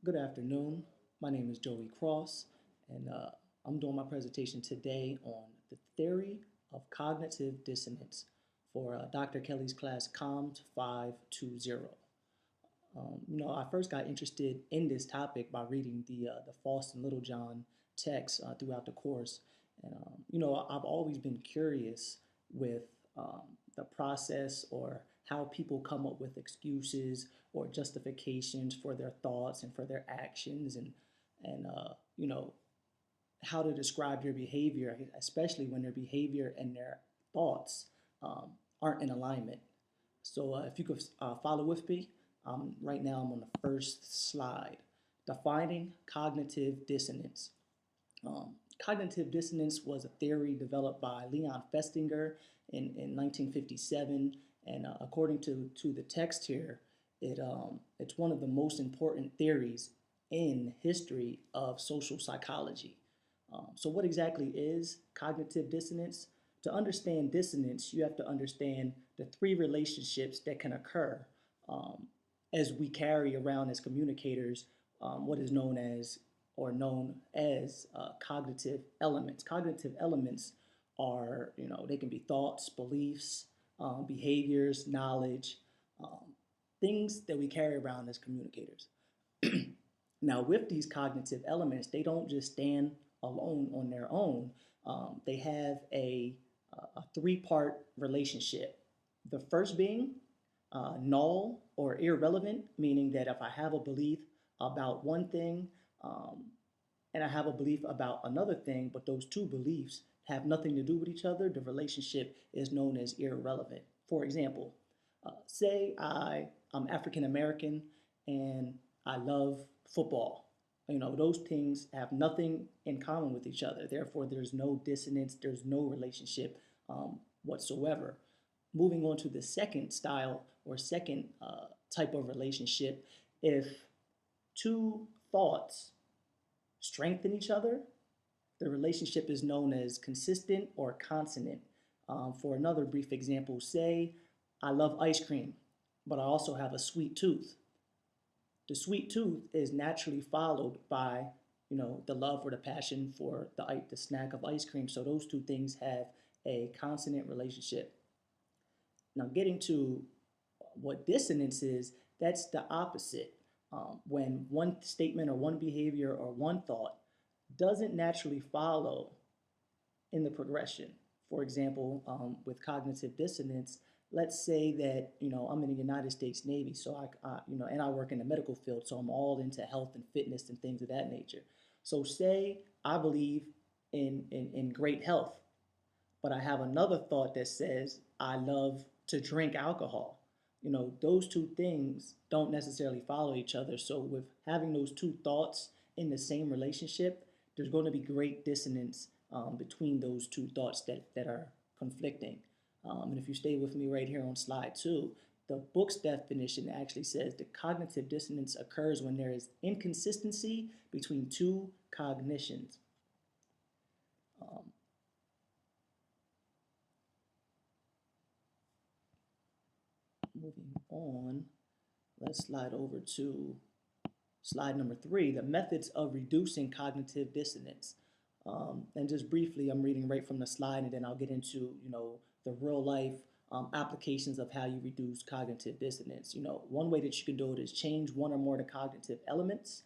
Good afternoon. My name is Joey Cross, and I'm doing my presentation today on the theory of cognitive dissonance for Dr. Kelly's class COMS 520. I first got interested in this topic by reading the Faust and Littlejohn text throughout the course, and I've always been curious with the process or how people come up with excuses or justifications for their thoughts and for their actions, and how to describe their behavior, especially when their behavior and their thoughts aren't in alignment. So if you could follow with me, right now I'm on the first slide, defining cognitive dissonance. Cognitive dissonance was a theory developed by Leon Festinger in 1957, and according to the text here, it's one of the most important theories in history of social psychology. So what exactly is cognitive dissonance? To understand dissonance, you have to understand the three relationships that can occur um, as we carry around as communicators what is known as cognitive elements. Cognitive elements are, they can be thoughts, beliefs, behaviors, knowledge, um, things that we carry around as communicators. Now, with these cognitive elements, they don't just stand alone on their own. They have a three-part relationship. The first being null or irrelevant, meaning that if I have a belief about one thing um, and I have a belief about another thing, but those two beliefs have nothing to do with each other, the relationship is known as irrelevant. For example, say I'm African American and I love football. Those things have nothing in common with each other. Therefore, there's no dissonance, there's no relationship whatsoever. Moving on to the second style or second type of relationship, if two thoughts strengthen each other, the relationship is known as consistent or consonant. For another brief example, say I love ice cream, but I also have a sweet tooth. The sweet tooth is naturally followed by, the love or the passion for the snack of ice cream. So those two things have a consonant relationship. Now, getting to what dissonance is, that's the opposite. When one statement or one behavior or one thought doesn't naturally follow in the progression. For example, with cognitive dissonance, let's say that I'm in the United States Navy, so and I work in the medical field, so I'm all into health and fitness and things of that nature. So say I believe in great health, but I have another thought that says I love to drink alcohol. Those two things don't necessarily follow each other. So with having those two thoughts in the same relationship, there's going to be great dissonance between those two thoughts that are conflicting. And if you stay with me right here on slide 2, the book's definition actually says that cognitive dissonance occurs when there is inconsistency between two cognitions. Um, Moving on, let's slide over to slide number 3, the methods of reducing cognitive dissonance. And just briefly, I'm reading right from the slide, and then I'll get into, the real life applications of how you reduce cognitive dissonance. One way that you can do it is change one or more of the cognitive elements,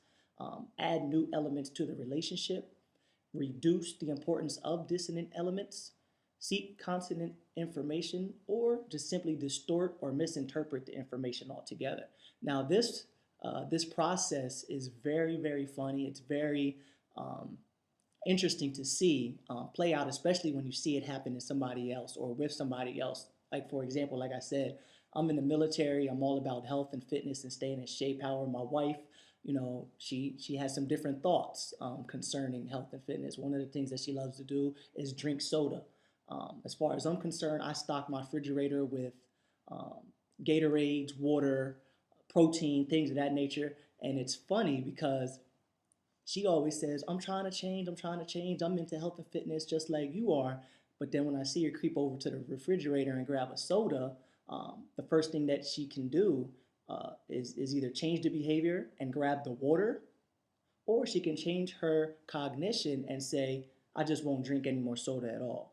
add new elements to the relationship, reduce the importance of dissonant elements, seek consonant information, or just simply distort or misinterpret the information altogether. Now, this process is very, very funny. It's very interesting to see play out, especially when you see it happen to somebody else or with somebody else. Like, for example, like I said, I'm in the military. I'm all about health and fitness and staying in shape. However, my wife, she has some different thoughts concerning health and fitness. One of the things that she loves to do is drink soda. As far as I'm concerned, I stock my refrigerator with um, Gatorades, water, protein, things of that nature. And it's funny because she always says, I'm trying to change, I'm trying to change, I'm into health and fitness just like you are. But then when I see her creep over to the refrigerator and grab a soda, the first thing that she can do is either change the behavior and grab the water, or she can change her cognition and say, I just won't drink any more soda at all.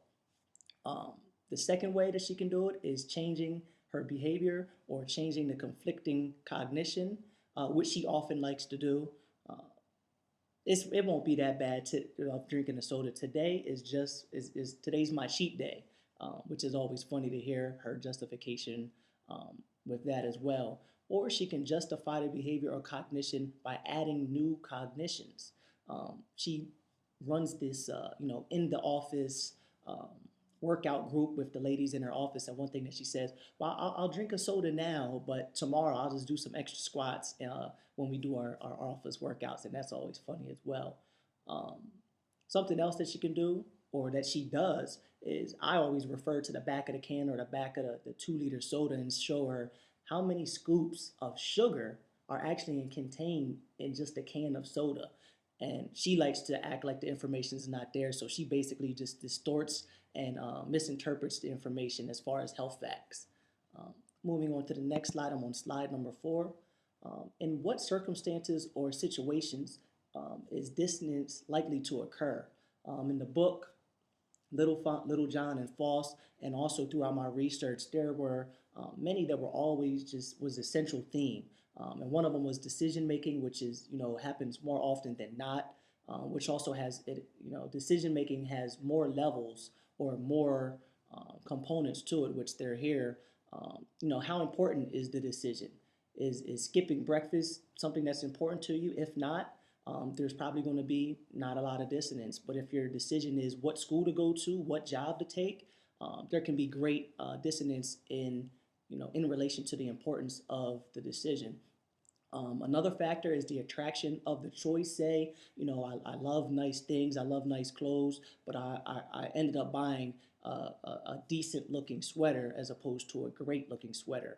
Um, the second way that she can do it is changing her behavior or changing the conflicting cognition, which she often likes to do. Uh, it won't be that bad to drinking a soda. Today is today's my cheat day, which is always funny to hear her justification with that as well. Or she can justify the behavior or cognition by adding new cognitions. She runs this, in the office workout group with the ladies in her office. And one thing that she says, well, I'll drink a soda now, but tomorrow I'll just do some extra squats when we do our office workouts. And that's always funny as well. Um, Something else that she can do or that she does is I always refer to the back of the can or the back of the 2 liter soda and show her how many scoops of sugar are actually contained in just a can of soda. And she likes to act like the information is not there. So she basically just distorts and misinterprets the information as far as health facts. Um, Moving on to the next slide, I'm on slide number 4. In what circumstances or situations is dissonance likely to occur? In the book, Little John and False, and also throughout my research, there were many that were always just was a central theme. And one of them was decision making, which is happens more often than not. Which also has it. Decision making has more levels or more components to it, which they're here. How important is the decision? Is skipping breakfast something that's important to you? If not, there's probably going to be not a lot of dissonance. But if your decision is what school to go to, what job to take, there can be great dissonance in relation to the importance of the decision. Another factor is the attraction of the choice. Say, I love nice things, I love nice clothes, but I ended up buying a decent looking sweater as opposed to a great looking sweater.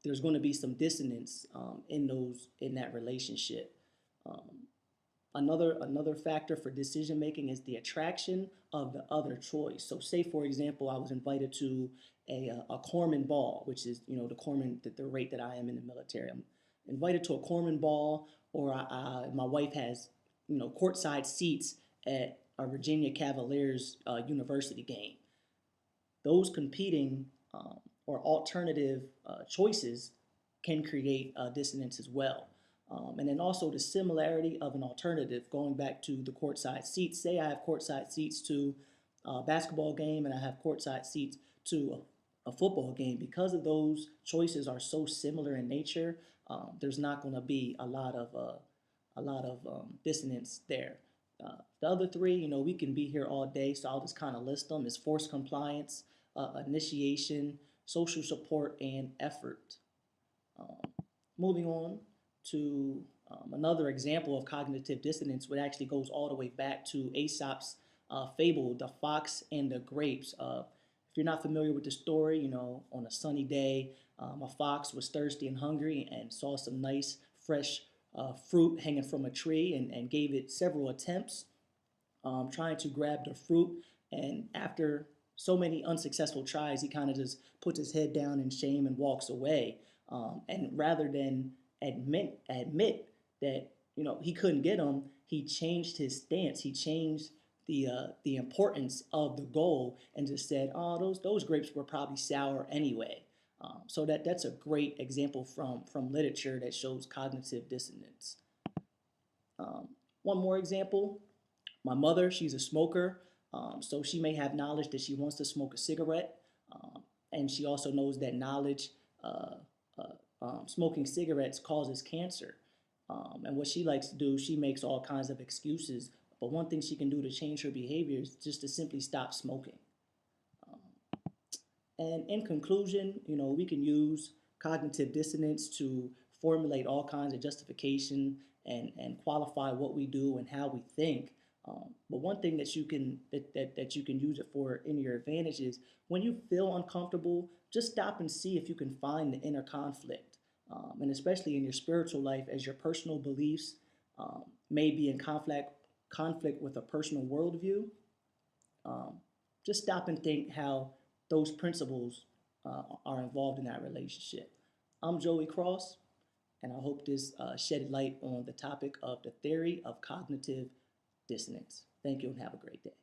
There's going to be some dissonance in that relationship. Um, another factor for decision making is the attraction of the other choice. So, say for example, I was invited to a corpsman ball, which is the corpsman the rate that I am in the military. I'm invited to a corpsman ball, or my wife has courtside seats at a Virginia Cavaliers university game. Those competing or alternative choices can create dissonance as well. And then also the similarity of an alternative, going back to the courtside seats. Say I have courtside seats to a basketball game and I have courtside seats to a football game. Because of those choices are so similar in nature, there's not going to be a lot of dissonance there. The other three, we can be here all day, so I'll just kind of list them: is forced compliance, initiation, social support, and effort. Um, Moving on to another example of cognitive dissonance, which actually goes all the way back to Aesop's fable, The Fox and the Grapes. If you're not familiar with the story, on a sunny day, a fox was thirsty and hungry and saw some nice, fresh fruit hanging from a tree and gave it several attempts trying to grab the fruit. And after so many unsuccessful tries, he kind of just puts his head down in shame and walks away. And rather than admit that he couldn't get them, he changed his stance. He changed the importance of the goal and just said, "Oh, those grapes were probably sour anyway." So that's a great example from literature that shows cognitive dissonance. Um, One more example: my mother, she's a smoker, so she may have knowledge that she wants to smoke a cigarette, and she also knows that uh, smoking cigarettes causes cancer. And what she likes to do, she makes all kinds of excuses. But one thing she can do to change her behavior is just to simply stop smoking. Um, and in conclusion, we can use cognitive dissonance to formulate all kinds of justification and qualify what we do and how we think. But one thing that you can use it for in your advantage is when you feel uncomfortable, just stop and see if you can find the inner conflict. And especially in your spiritual life, as your personal beliefs may be in conflict with a personal worldview, um, just stop and think how those principles are involved in that relationship. I'm Joey Cross, and I hope this shed light on the topic of the theory of cognitive dissonance. Thank you and have a great day.